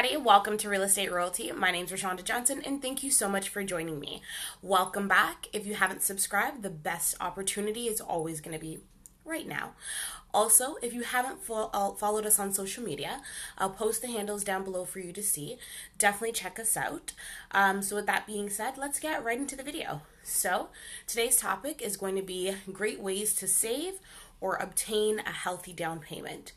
everybody. Welcome to Real Estate Royalty. My name is Reshonda Johnson, and thank you so much for joining me. Welcome back. If you haven't subscribed, the best opportunity is always going to be right now. Also, if you haven't followed us on social media, I'll post the handles down below for you to see. Definitely check us out. So with that being said, let's get right into the video. So today's topic is going to be great ways to save or obtain a healthy down payment.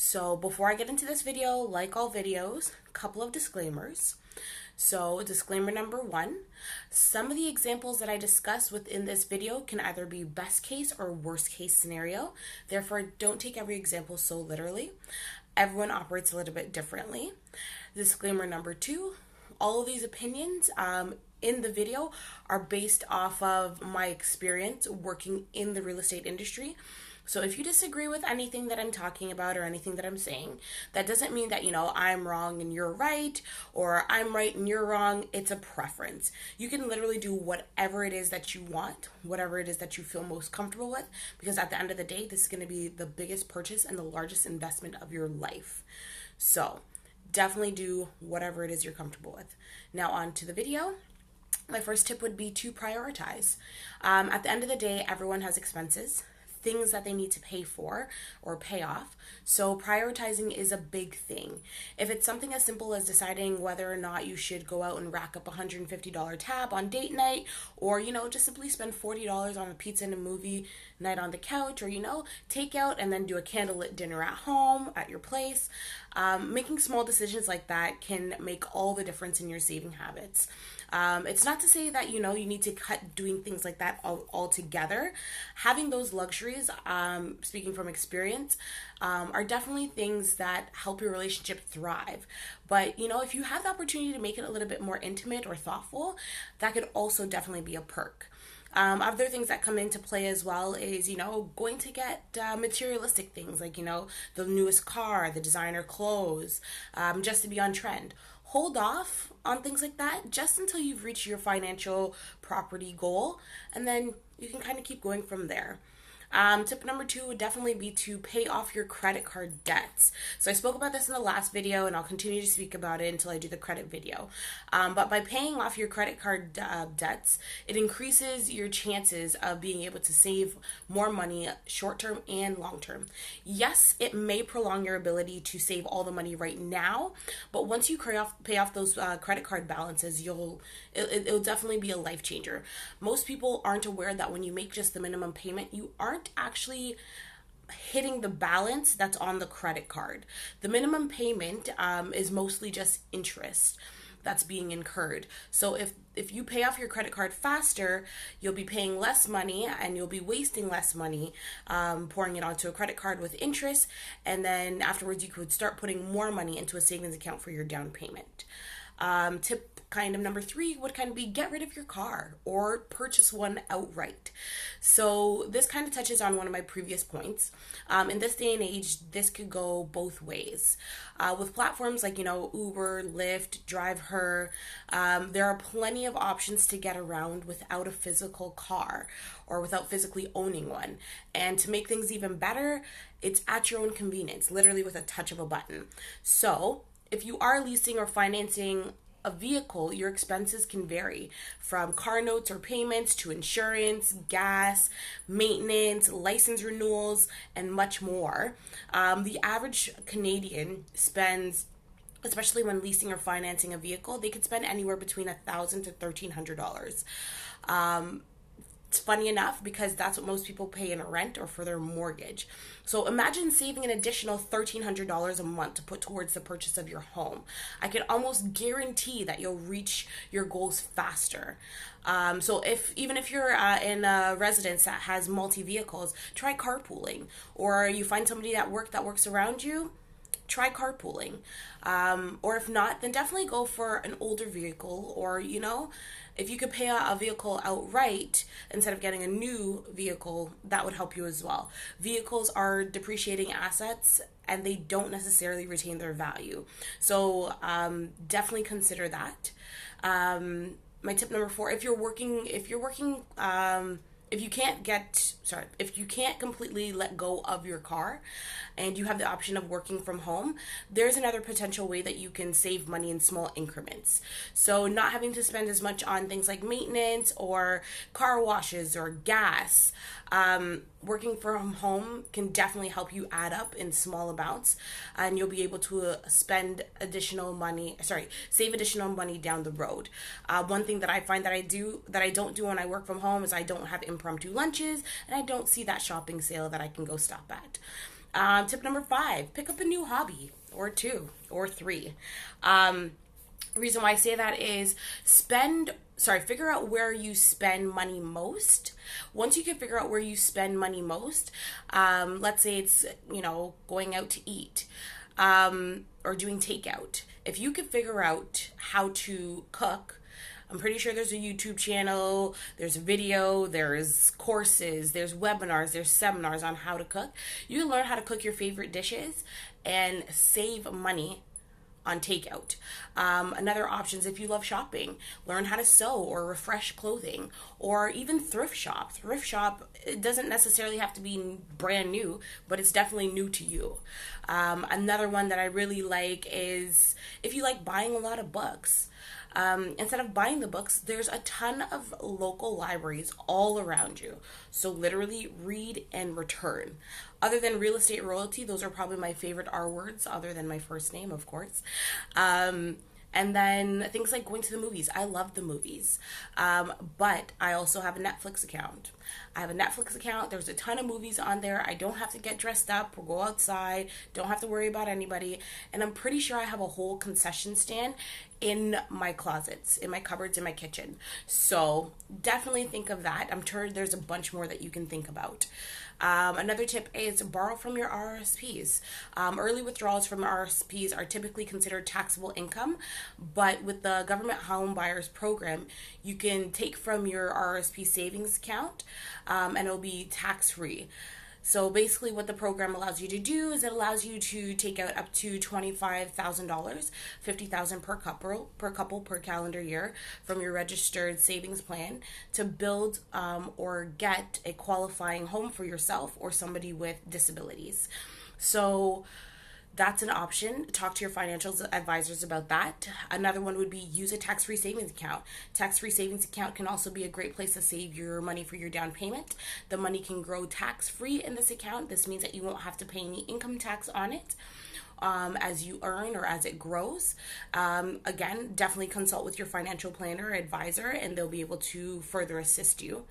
So before I get into this video, like all videos, a couple of disclaimers. So disclaimer number one, some of the examples that I discuss within this video can either be best case or worst case scenario. Therefore, don't take every example so literally. Everyone operates a little bit differently. Disclaimer number two, all of these opinions in the video are based off of my experience working in the real estate industry. So if you disagree with anything that I'm talking about or anything that I'm saying, that doesn't mean that, I'm wrong and you're right, or I'm right and you're wrong. It's a preference. You can literally do whatever it is that you want, whatever it is that you feel most comfortable with, because at the end of the day, this is going to be the biggest purchase and the largest investment of your life. So definitely do whatever it is you're comfortable with. Now on to the video. My first tip would be to prioritize. At the end of the day, everyone has expenses, things that they need to pay for or pay off. So prioritizing is a big thing. If it's something as simple as deciding whether or not you should go out and rack up a $150 tab on date night, or, just simply spend $40 on a pizza and a movie night on the couch, or, take out and then do a candlelit dinner at home, at your place. Making small decisions like that can make all the difference in your saving habits. It's not to say that, you need to cut doing things like that altogether. Having those luxuries, speaking from experience, are definitely things that help your relationship thrive. But, if you have the opportunity to make it a little bit more intimate or thoughtful, that could also definitely be a perk. Other things that come into play as well is, going to get materialistic things like, the newest car, the designer clothes, just to be on trend. Hold off on things like that just until you've reached your financial property goal, and then you can kind of keep going from there. Tip number two would definitely be to pay off your credit card debts. So I spoke about this in the last video, and I'll continue to speak about it until I do the credit video. But by paying off your credit card debts, it increases your chances of being able to save more money short-term and long-term. Yes, it may prolong your ability to save all the money right now, but once you pay off those credit card balances, it'll definitely be a life changer. Most people aren't aware that when you make just the minimum payment, you aren't actually hitting the balance that's on the credit card. The minimum payment is mostly just interest that's being incurred. So if you pay off your credit card faster, you'll be paying less money and you'll be wasting less money pouring it onto a credit card with interest, and then afterwards you could start putting more money into a savings account for your down payment. Tip number three would be get rid of your car or purchase one outright. So this kind of touches on one of my previous points. In this day and age, this could go both ways. With platforms like, Uber, Lyft, Drive Her, there are plenty of options to get around without a physical car or without physically owning one. And to make things even better, it's at your own convenience, literally with a touch of a button. So if you are leasing or financing a vehicle, your expenses can vary from car notes or payments to insurance, gas, maintenance, license renewals, and much more. The average Canadian spends, especially when leasing or financing a vehicle, they could spend anywhere between $1,000 to $1,300. It's funny enough because that's what most people pay in a rent or for their mortgage. So imagine saving an additional $1,300 a month to put towards the purchase of your home. I can almost guarantee that you'll reach your goals faster. So even if you're in a residence that has multi-vehicles, try carpooling. Or you find somebody that works around you, try carpooling. Or if not, then definitely go for an older vehicle, or, if you could pay a vehicle outright instead of getting a new vehicle, that would help you as well. Vehicles are depreciating assets and they don't necessarily retain their value. So definitely consider that. My tip number four, if you're working if you can't completely let go of your car and you have the option of working from home, there's another potential way that you can save money in small increments. So not having to spend as much on things like maintenance or car washes or gas. Working from home can definitely help you add up in small amounts, and you'll be able to save additional money down the road. One thing that I find that I don't do when I work from home is I don't have impromptu lunches, and I don't see that shopping sale that I can go stop at. Tip number 5, pick up a new hobby, or 2 or 3. Reason why I say that is figure out where you spend money most. Once you can figure out where you spend money most, let's say it's, going out to eat, or doing takeout. If you can figure out how to cook, I'm pretty sure there's a YouTube channel, there's a video, there's courses, there's webinars, there's seminars on how to cook. You can learn how to cook your favorite dishes and save money on takeout. Another option is, if you love shopping, learn how to sew or refresh clothing, or even thrift shop. Thrift shop, it doesn't necessarily have to be brand new, but it's definitely new to you. Another one that I really like is, if you like buying a lot of books, instead of buying the books, there's a ton of local libraries all around you. So literally read and return. Other than real estate royalty, those are probably my favorite R words, other than my first name, of course. And then things like going to the movies. I love the movies. But I also have a Netflix account. There's a ton of movies on there. I don't have to get dressed up or go outside. Don't have to worry about anybody. And I'm pretty sure I have a whole concession stand in my closets, in my cupboards, in my kitchen. So definitely think of that. I'm sure there's a bunch more that you can think about. Another tip is borrow from your RSPs. Early withdrawals from RSPs are typically considered taxable income, but with the government home buyers program, you can take from your RSP savings account, and it'll be tax-free. So basically what the program allows you to do is it allows you to take out up to $25,000, $50,000 per couple per calendar year from your registered savings plan to build or get a qualifying home for yourself or somebody with disabilities. So that's an option. Talk to your financial advisors about that. Another one would be use a tax-free savings account. Tax-free savings account can also be a great place to save your money for your down payment. The money can grow tax-free in this account. This means that you won't have to pay any income tax on it as you earn or as it grows. Again, definitely consult with your financial planner or advisor, and they'll be able to further assist you.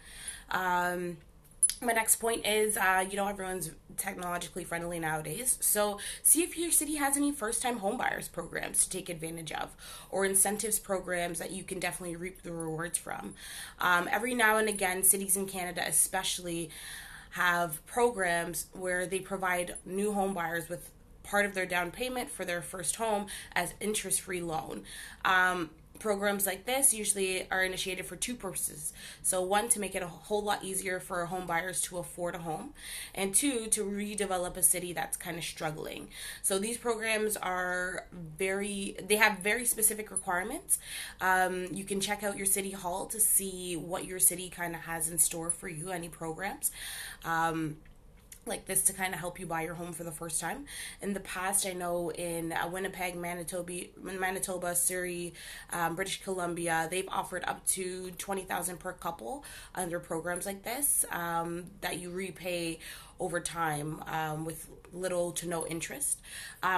My next point is, everyone's technologically friendly nowadays. So see if your city has any first-time homebuyers programs to take advantage of, or incentives programs that you can definitely reap the rewards from. Every now and again, cities in Canada especially have programs where they provide new homebuyers with part of their down payment for their first home as interest-free loan. Programs like this usually are initiated for 2 purposes. So 1, to make it a whole lot easier for home buyers to afford a home, and 2, to redevelop a city that's kind of struggling. So these programs they have very specific requirements. You can check out your city hall to see what your city kind of has in store for you, any programs like this to kind of help you buy your home for the first time. In the past, I know in Winnipeg, Manitoba, Surrey, British Columbia, they've offered up to $20,000 per couple under programs like this that you repay over time with little to no interest.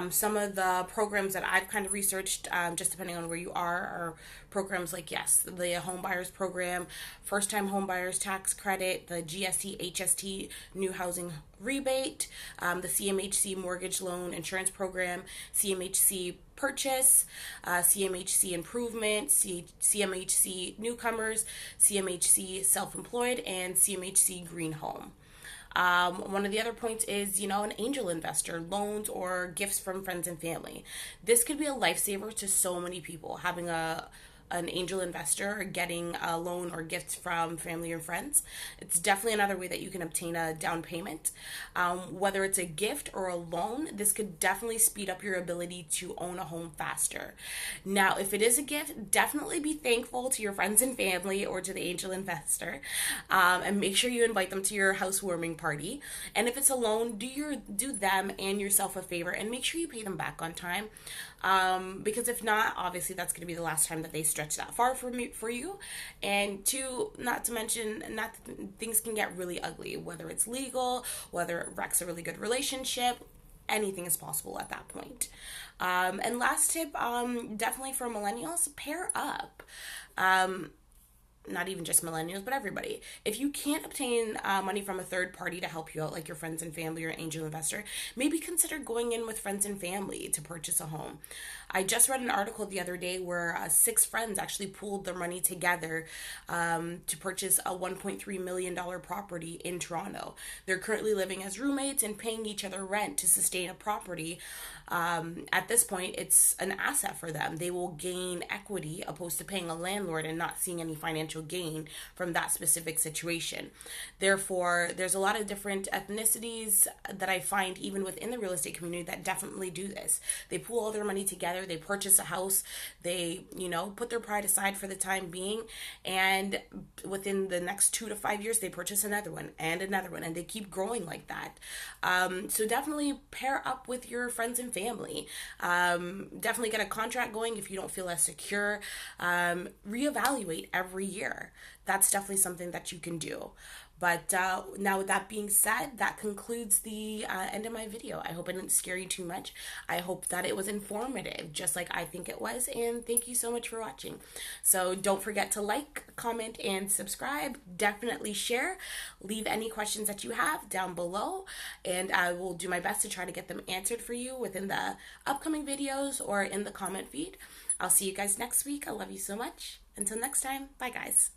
Some of the programs that I've kind of researched, just depending on where you are programs like, the Home Buyers Program, First Time Home Buyers Tax Credit, the GST, HST New Housing Rebate, the CMHC Mortgage Loan Insurance Program, CMHC Purchase, CMHC Improvement, CMHC Newcomers, CMHC Self-Employed, and CMHC Green Home. One of the other points is, an angel investor, loans or gifts from friends and family. This could be a lifesaver to so many people, having a an angel investor or getting a loan or gift from family or friends. It's definitely another way that you can obtain a down payment. Whether it's a gift or a loan, this could definitely speed up your ability to own a home faster. Now, if it is a gift, definitely be thankful to your friends and family or to the angel investor, and make sure you invite them to your housewarming party. And if it's a loan, do them and yourself a favor and make sure you pay them back on time. Because if not, obviously that's going to be the last time that they stretch that far for you. And two, not to mention, things can get really ugly, whether it's legal, whether it wrecks a really good relationship. Anything is possible at that point. And last tip, definitely for millennials, pair up. Not even just millennials, but everybody. If you can't obtain money from a third party to help you out, like your friends and family or angel investor, maybe consider going in with friends and family to purchase a home. I just read an article the other day where 6 friends actually pooled their money together to purchase a $1.3 million property in Toronto. They're currently living as roommates and paying each other rent to sustain a property. At this point, it's an asset for them. They will gain equity opposed to paying a landlord and not seeing any financial gain from that specific situation. Therefore, there's a lot of different ethnicities that I find even within the real estate community that definitely do this. They pool all their money together, they purchase a house, they, put their pride aside for the time being, and within the next 2 to 5 years, they purchase another one, and they keep growing like that. So definitely pair up with your friends and family. Definitely get a contract going if you don't feel as secure. Reevaluate every year. That's definitely something that you can do. But now with that being said, that concludes the end of my video. I hope it didn't scare you too much. I hope that it was informative, just like I think it was. And thank you so much for watching. So don't forget to like, comment, and subscribe. Definitely share. Leave any questions that you have down below. And I will do my best to try to get them answered for you within the upcoming videos or in the comment feed. I'll see you guys next week. I love you so much. Until next time, bye guys.